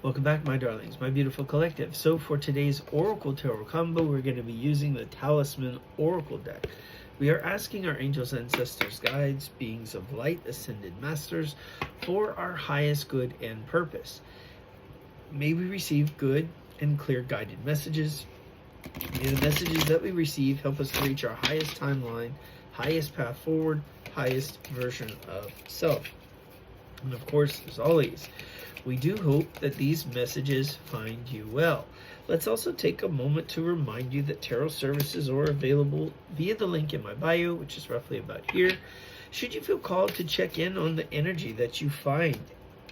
Welcome back, my darlings, my beautiful collective. So for today's Oracle Tarot combo, we're going to be using the Talisman Oracle deck. We are asking our angels, ancestors, guides, beings of light, ascended masters, for our highest good and purpose. May we receive good and clear guided messages. May the messages that we receive help us to reach our highest timeline, highest path forward, highest version of self. And of course, as always, we do hope that these messages find you well. Let's also take a moment to remind you that tarot services are available via the link in my bio, which is roughly about here. Should you feel called to check in on the energy that you find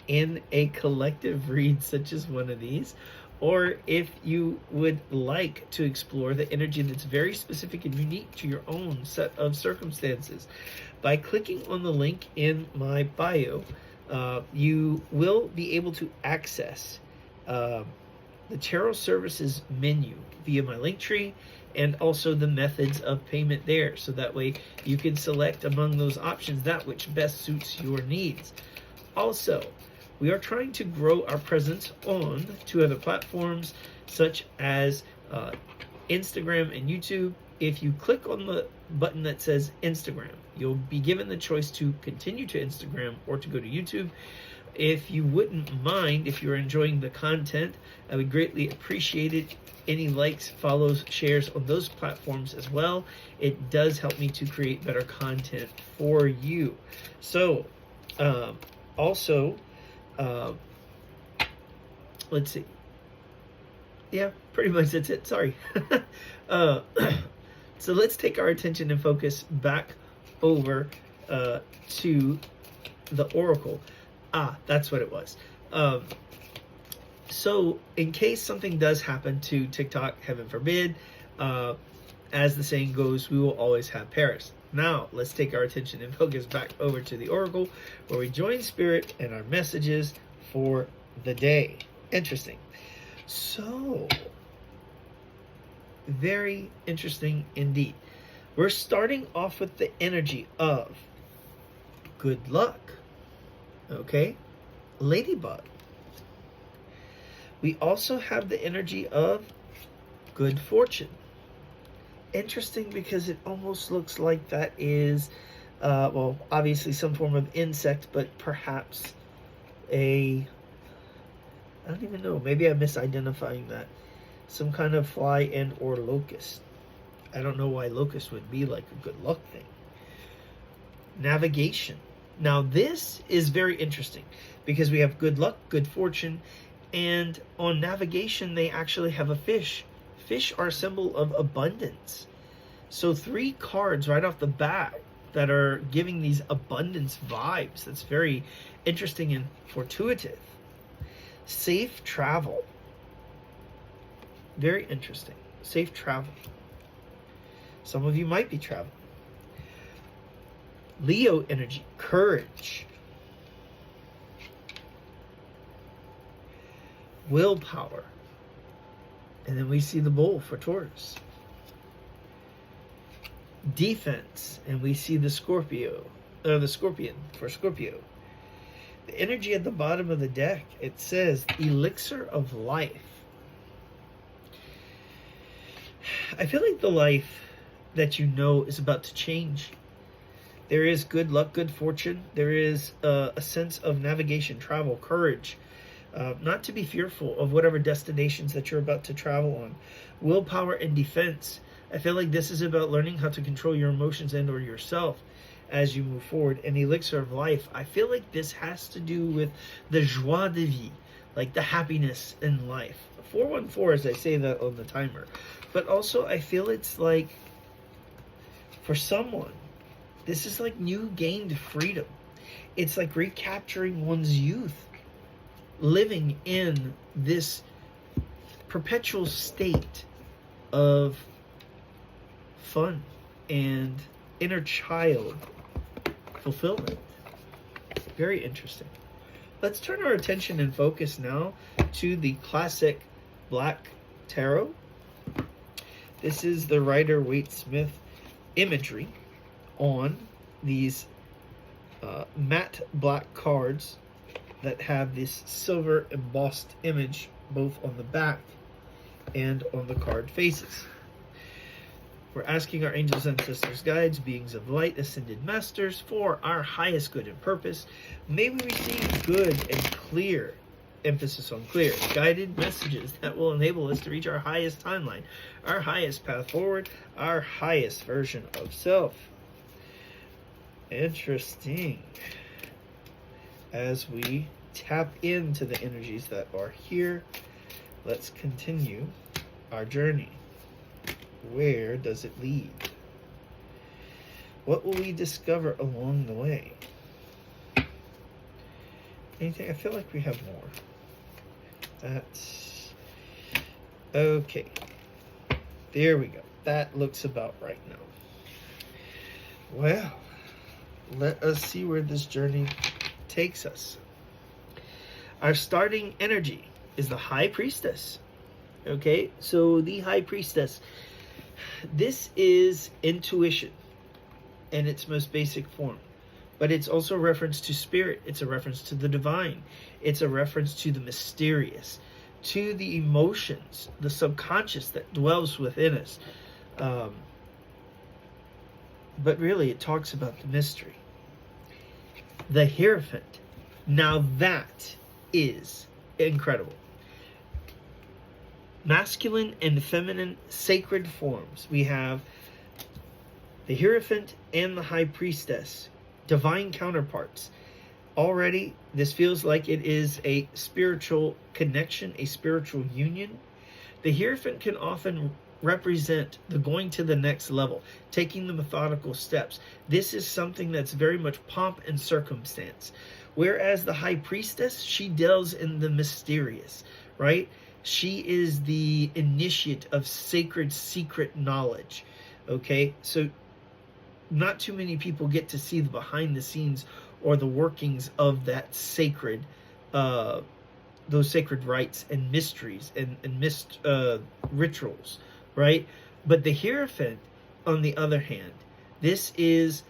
in a collective read such as one of these, or if you would like to explore the energy that's very specific and unique to your own set of circumstances, by clicking on the link in my bio, you will be able to access the Tarot Services menu via my link tree, and also the methods of payment there. So that way you can select among those options that which best suits your needs. Also, we are trying to grow our presence on 2 other platforms, such as Instagram and YouTube. If you click on the button that says Instagram, you'll be given the choice to continue to Instagram or to go to YouTube. If you wouldn't mind, if you're enjoying the content, I would greatly appreciate it. Any likes, follows, shares on those platforms as well. It does help me to create better content for you. So, also, let's see. Yeah, pretty much that's it. Sorry. So let's take our attention and focus back over to the Oracle. That's what it was. So in case something does happen to TikTok, heaven forbid, as the saying goes, we will always have Paris. Now, let's take our attention and focus back over to the Oracle, where we join Spirit and our messages for the day. Interesting. So, very interesting indeed. We're starting off with the energy of good luck. Okay? Ladybug. We also have the energy of good fortune. Interesting, because it almost looks like that is, well, obviously some form of insect, but perhaps I don't even know. Maybe I'm misidentifying that. Some kind of fly and or locust. I don't know why locust would be like a good luck thing. Navigation. Now this is very interesting because we have good luck, good fortune, and on navigation they actually have a fish. Fish are a symbol of abundance. So 3 cards right off the bat that are giving these abundance vibes. That's very interesting and fortuitous. Safe travel. Very interesting. Safe travel. Some of you might be traveling. Leo energy. Courage. Willpower. And then we see the bull for Taurus. Defense. And we see the Scorpio. The scorpion for Scorpio. The energy at the bottom of the deck, it says elixir of life. I feel like the life that you know is about to change. There is good luck, good fortune. There is a sense of navigation, travel, courage. Not to be fearful of whatever destinations that you're about to travel on. Willpower and defense. I feel like this is about learning how to control your emotions and or yourself as you move forward. And elixir of life. I feel like this has to do with the joie de vivre, like the happiness in life. 414 as I say that on the timer. But also I feel it's like, for someone, this is like new gained freedom. It's like recapturing one's youth, living in this perpetual state of fun and inner child fulfillment. Very interesting. Let's turn our attention and focus now to the classic Black Tarot. This is the Rider-Waite-Smith imagery on these matte black cards that have this silver embossed image both on the back and on the card faces. We're asking our angels, ancestors, guides, beings of light, ascended masters, for our highest good and purpose. May we receive good and clear, emphasis on clear, guided messages that will enable us to reach our highest timeline, our highest path forward, our highest version of self. Interesting. As we tap into the energies that are here, let's continue our journey. Where does it lead? What will we discover along the way? Anything? I feel like we have more. That's okay. There we go. That looks about right now. Well, let us see where this journey takes us. Our starting energy is the High Priestess. Okay, so the High Priestess, this is intuition in its most basic form, but it's also a reference to spirit. It's a reference to the divine. It's a reference to the mysterious, to the emotions, the subconscious that dwells within us. But really, it talks about the mystery. The Hierophant. Now that is incredible. Masculine and feminine sacred forms. We have the Hierophant and the High Priestess, divine counterparts. Already, this feels like it is a spiritual connection, a spiritual union. The Hierophant can often represent the going to the next level, taking the methodical steps. This is something that's very much pomp and circumstance. Whereas the High Priestess, she deals in the mysterious, right? She is the initiate of sacred, secret knowledge. Okay, so not too many people get to see the behind the scenes or the workings of that sacred, those sacred rites and mysteries and rituals, right? But the Hierophant, on the other hand, this is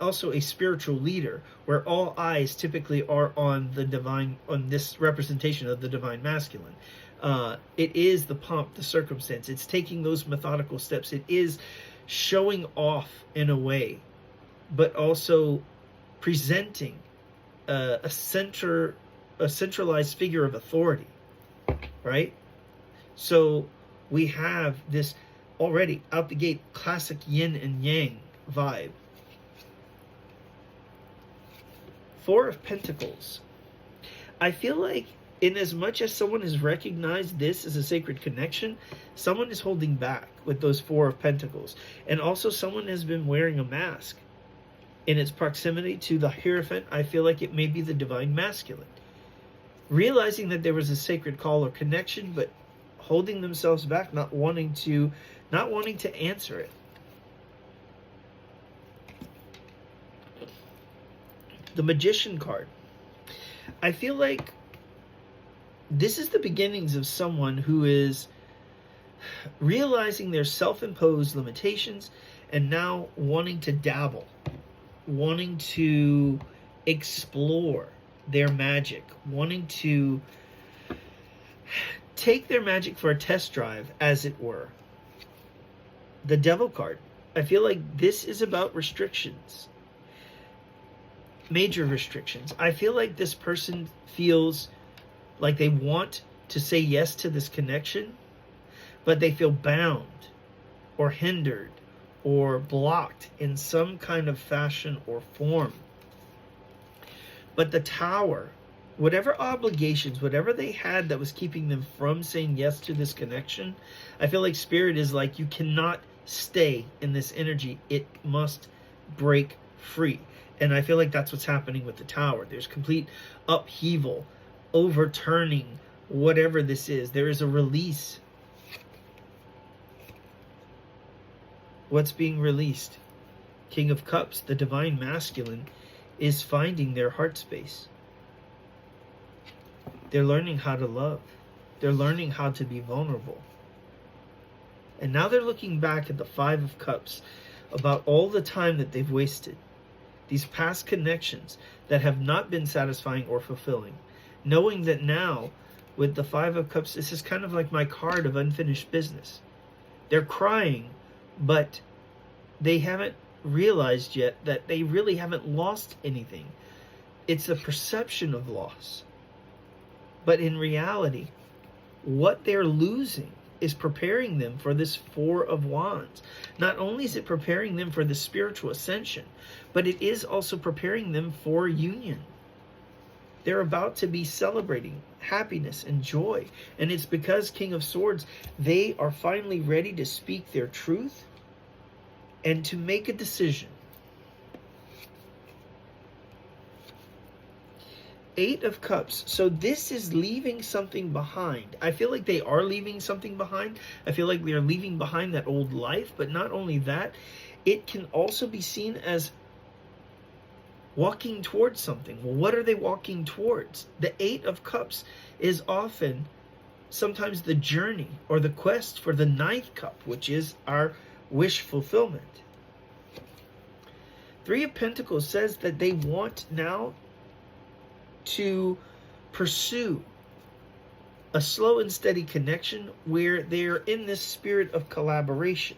also a spiritual leader, where all eyes typically are on the divine, on this representation of the divine masculine. It is the pomp, the circumstance. It's taking those methodical steps. It is showing off in a way, but also presenting a centralized figure of authority, right? So we have this already out the gate classic yin and yang vibe. Four of Pentacles. I feel like in as much as someone has recognized this as a sacred connection, someone is holding back with those Four of Pentacles. And also someone has been wearing a mask. In its proximity to the Hierophant, I feel like it may be the divine masculine. Realizing that there was a sacred call or connection, but holding themselves back, not wanting to answer it. The Magician card. I feel like this is the beginnings of someone who is realizing their self-imposed limitations and now wanting to dabble, wanting to explore their magic, wanting to take their magic for a test drive, as it were. The Devil card. I feel like this is about restrictions. Major restrictions. I feel like this person feels like they want to say yes to this connection, but they feel bound or hindered or blocked in some kind of fashion or form. But the Tower, whatever obligations, whatever they had that was keeping them from saying yes to this connection, I feel like Spirit is like, you cannot stay in this energy. It must break free. And I feel like that's what's happening with the Tower. There's complete upheaval, overturning whatever this is. There is a release. What's being released? King of Cups, the divine masculine, is finding their heart space. They're learning how to love. They're learning how to be vulnerable. And now they're looking back at the Five of Cups about all the time that they've wasted. these past connections that have not been satisfying or fulfilling. Knowing that now, with the Five of Cups, this is kind of like my card of unfinished business. They're crying, but they haven't realized yet that they really haven't lost anything. It's a perception of loss. But in reality, what they're losing is preparing them for this Four of Wands. Not only is it preparing them for the spiritual ascension, but it is also preparing them for union. They're about to be celebrating happiness and joy. And it's because King of Swords, they are finally ready to speak their truth and to make a decision. Eight of Cups. So this is leaving something behind. I feel like they are leaving something behind. I feel like they're leaving behind that old life. But not only that, it can also be seen as walking towards something. Well, what are they walking towards? The Eight of Cups is often sometimes the journey or the quest for the Ninth Cup, which is our wish fulfillment. Three of Pentacles says that they want now to pursue a slow and steady connection where they're in this spirit of collaboration.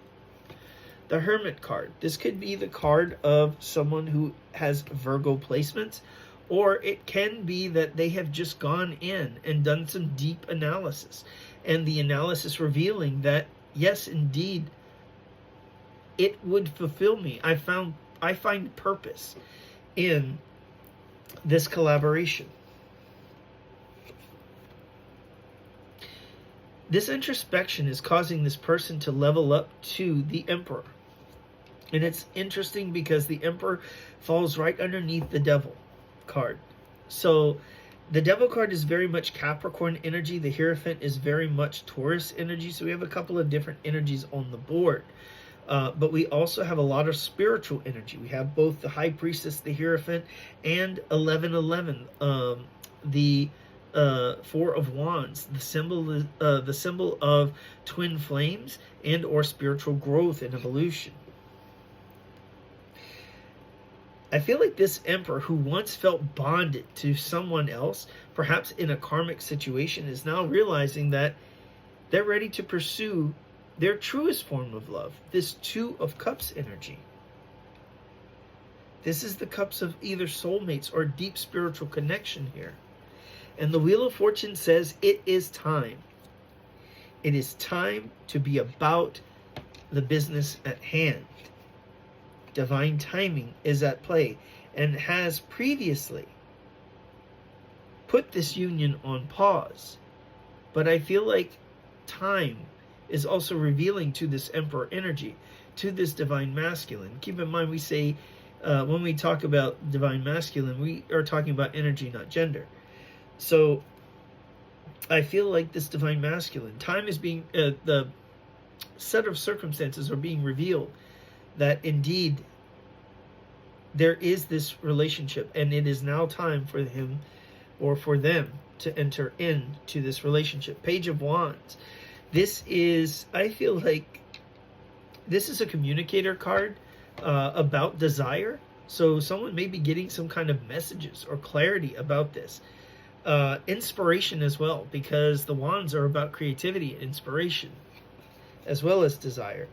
The Hermit card. This could be the card of someone who has Virgo placements, or it can be that they have just gone in and done some deep analysis, and the analysis revealing that, yes, indeed, it would fulfill me. I find purpose in this collaboration. This introspection is causing this person to level up to the Emperor. And it's interesting because the Emperor falls right underneath the Devil card. So the Devil card is very much Capricorn energy. The Hierophant is very much Taurus energy. So we have a couple of different energies on the board. But we also have a lot of spiritual energy. We have both the High Priestess, the Hierophant, and 1111, the Four of Wands, the symbol of twin flames and or spiritual growth and evolution. I feel like this Emperor, who once felt bonded to someone else, perhaps in a karmic situation, is now realizing that they're ready to pursue their truest form of love, this Two of Cups energy. This is the cups of either soulmates or deep spiritual connection here. And the Wheel of Fortune says it is time. It is time to be about the business at hand. Divine timing is at play and has previously put this union on pause. But I feel like time is also revealing to this Emperor energy, to this Divine Masculine. Keep in mind, we say, when we talk about Divine Masculine, we are talking about energy, not gender. So I feel like this Divine Masculine, time is being, the set of circumstances are being revealed that indeed there is this relationship, and it is now time for him or for them to enter into this relationship. Page of Wands. This is, I feel like, this is a communicator card about desire. So someone may be getting some kind of messages or clarity about this. Inspiration as well, because the wands are about creativity and inspiration, as well as desire.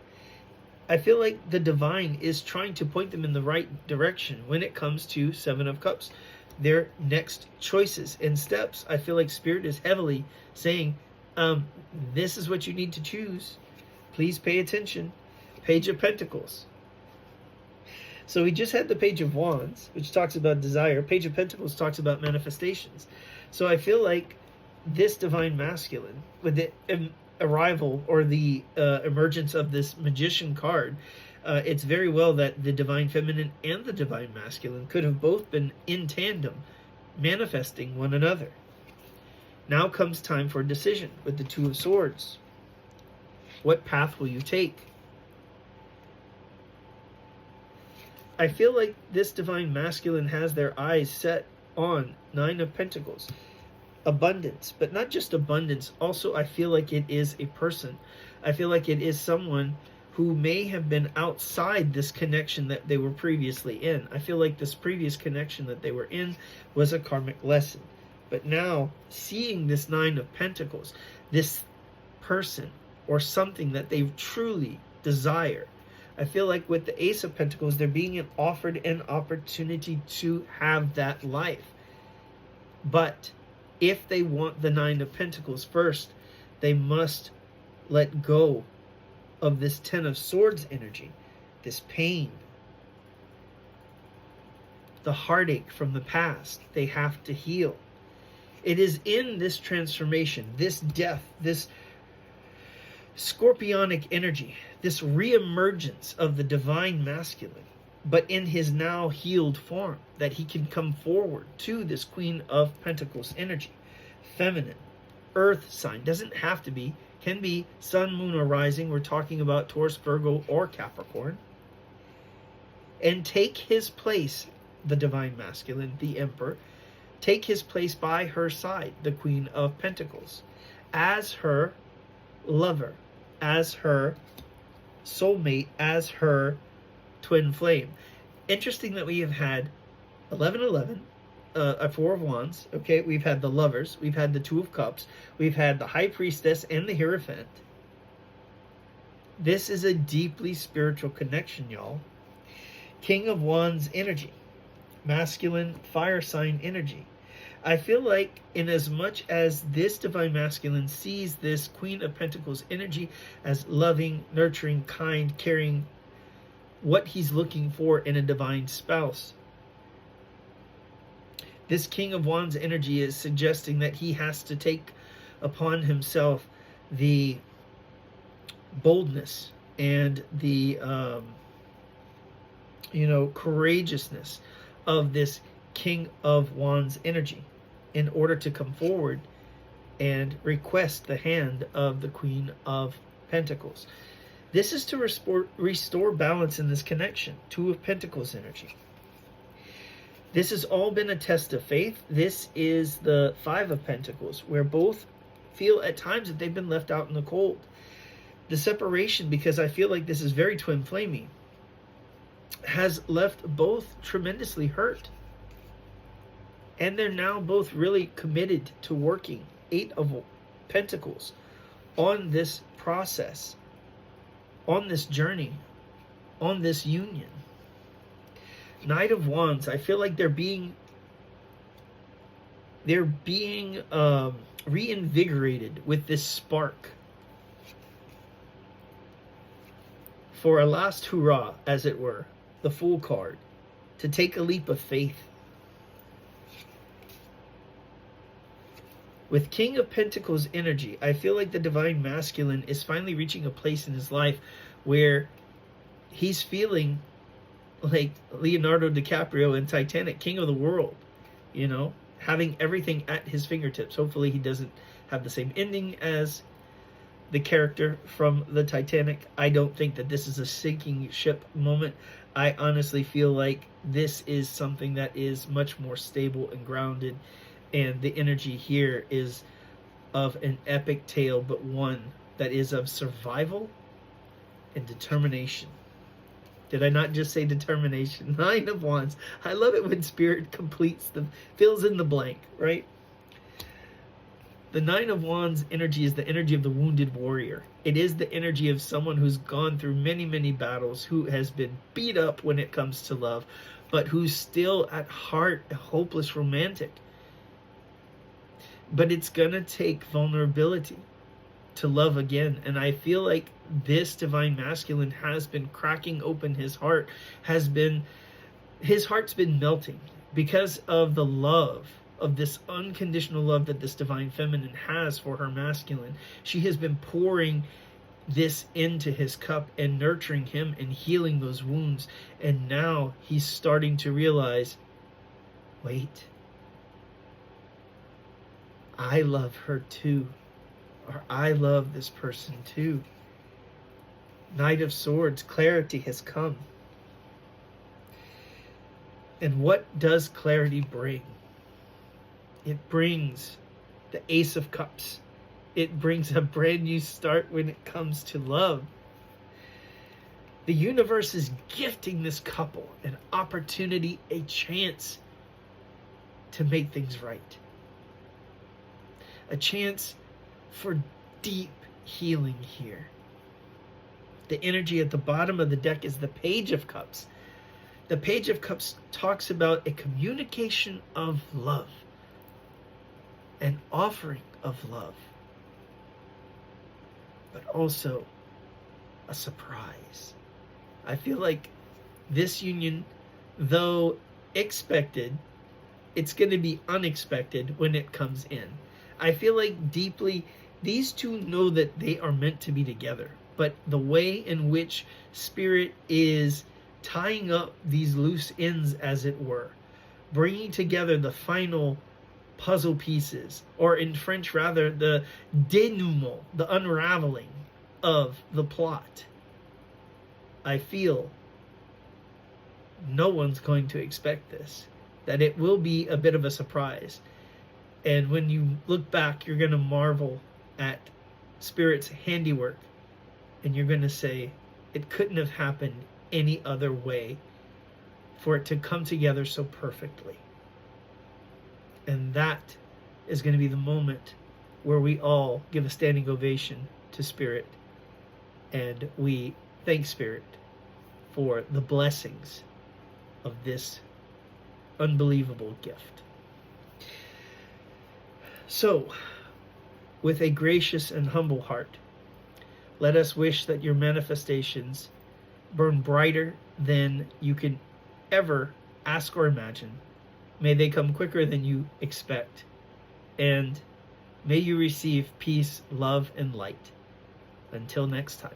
I feel like the divine is trying to point them in the right direction when it comes to Seven of Cups. Their next choices and steps. I feel like Spirit is heavily saying, this is what you need to choose. Please pay attention. Page of Pentacles. So we just had the Page of Wands, which talks about desire. Page of Pentacles talks about manifestations. So I feel like this Divine Masculine, with the arrival or the emergence of this Magician card, it's very well that the Divine Feminine and the Divine Masculine could have both been in tandem, manifesting one another. Now comes time for a decision with the Two of Swords. What path will you take? I feel like this Divine Masculine has their eyes set on Nine of Pentacles. Abundance, but not just abundance. Also, I feel like it is a person. I feel like it is someone who may have been outside this connection that they were previously in. I feel like this previous connection that they were in was a karmic lesson. But now, seeing this Nine of Pentacles, this person or something that they truly desire, I feel like with the Ace of Pentacles, they're being offered an opportunity to have that life. But if they want the Nine of Pentacles first, they must let go of this Ten of Swords energy, this pain, the heartache from the past. They have to heal. It is in this transformation, this death, this scorpionic energy, this reemergence of the divine masculine, but in his now healed form, that he can come forward to this Queen of Pentacles energy. Feminine, earth sign, doesn't have to be, can be sun, moon, or rising. We're talking about Taurus, Virgo, or Capricorn. And take his place, the divine masculine, the Emperor, take his place by her side, the Queen of Pentacles, as her lover, as her soulmate, as her twin flame. Interesting that we have had 1111, a Four of Wands, okay? We've had the Lovers, we've had the Two of Cups, we've had the High Priestess and the Hierophant. This is a deeply spiritual connection, y'all. King of Wands energy, masculine fire sign energy. I feel like in as much as this divine masculine sees this Queen of Pentacles energy as loving, nurturing, kind, caring, what he's looking for in a divine spouse, this King of Wands energy is suggesting that he has to take upon himself the boldness and the courageousness of this King of Wands energy in order to come forward and request the hand of the Queen of Pentacles. This is to restore balance in this connection. Two of Pentacles energy. This has all been a test of faith. This is the Five of Pentacles, where both feel at times that they've been left out in the cold. The separation, because I feel like this is very twin flamey, has left both tremendously hurt. And they're now both really committed to working, Eight of Pentacles, on this process, on this journey, on this union. Knight of Wands, I feel like they're being reinvigorated with this spark for a last hurrah, as it were, the Fool card, to take a leap of faith. With King of Pentacles energy, I feel like the divine masculine is finally reaching a place in his life where he's feeling like Leonardo DiCaprio in Titanic, king of the world, having everything at his fingertips. Hopefully he doesn't have the same ending as the character from the Titanic. I don't think that this is a sinking ship moment. I honestly feel like this is something that is much more stable and grounded, and the energy here is of an epic tale, but one that is of survival and determination. Did I not just say determination? Nine of Wands. I love it when Spirit fills in the blank, right? The Nine of Wands energy is the energy of the wounded warrior. It is the energy of someone who's gone through many, many battles, who has been beat up when it comes to love, but who's still at heart a hopeless romantic. But it's going to take vulnerability to love again. And I feel like this divine masculine has been cracking open his heart, his heart's been melting because of the love, of this unconditional love that this divine feminine has for her masculine. She has been pouring this into his cup and nurturing him and healing those wounds. And now he's starting to realize, wait, I love her too. Or I love this person too. Knight of Swords, clarity has come. And what does clarity bring? It brings the Ace of Cups. It brings a brand new start when it comes to love. The universe is gifting this couple an opportunity, a chance to make things right. A chance for deep healing here. The energy at the bottom of the deck is the Page of Cups. The Page of Cups talks about a communication of love, an offering of love, but also a surprise. I feel like this union, though expected, it's going to be unexpected when it comes in. I feel like deeply these two know that they are meant to be together, but the way in which Spirit is tying up these loose ends, as it were, bringing together the final puzzle pieces, or in French rather, the denouement, the unraveling of the plot. I feel no one's going to expect this, that it will be a bit of a surprise. And when you look back, you're going to marvel at Spirit's handiwork, and you're going to say, it couldn't have happened any other way for it to come together so perfectly. And that is going to be the moment where we all give a standing ovation to Spirit, and we thank Spirit for the blessings of this unbelievable gift. So, with a gracious and humble heart, let us wish that your manifestations burn brighter than you can ever ask or imagine. May they come quicker than you expect. And may you receive peace, love, and light. Until next time.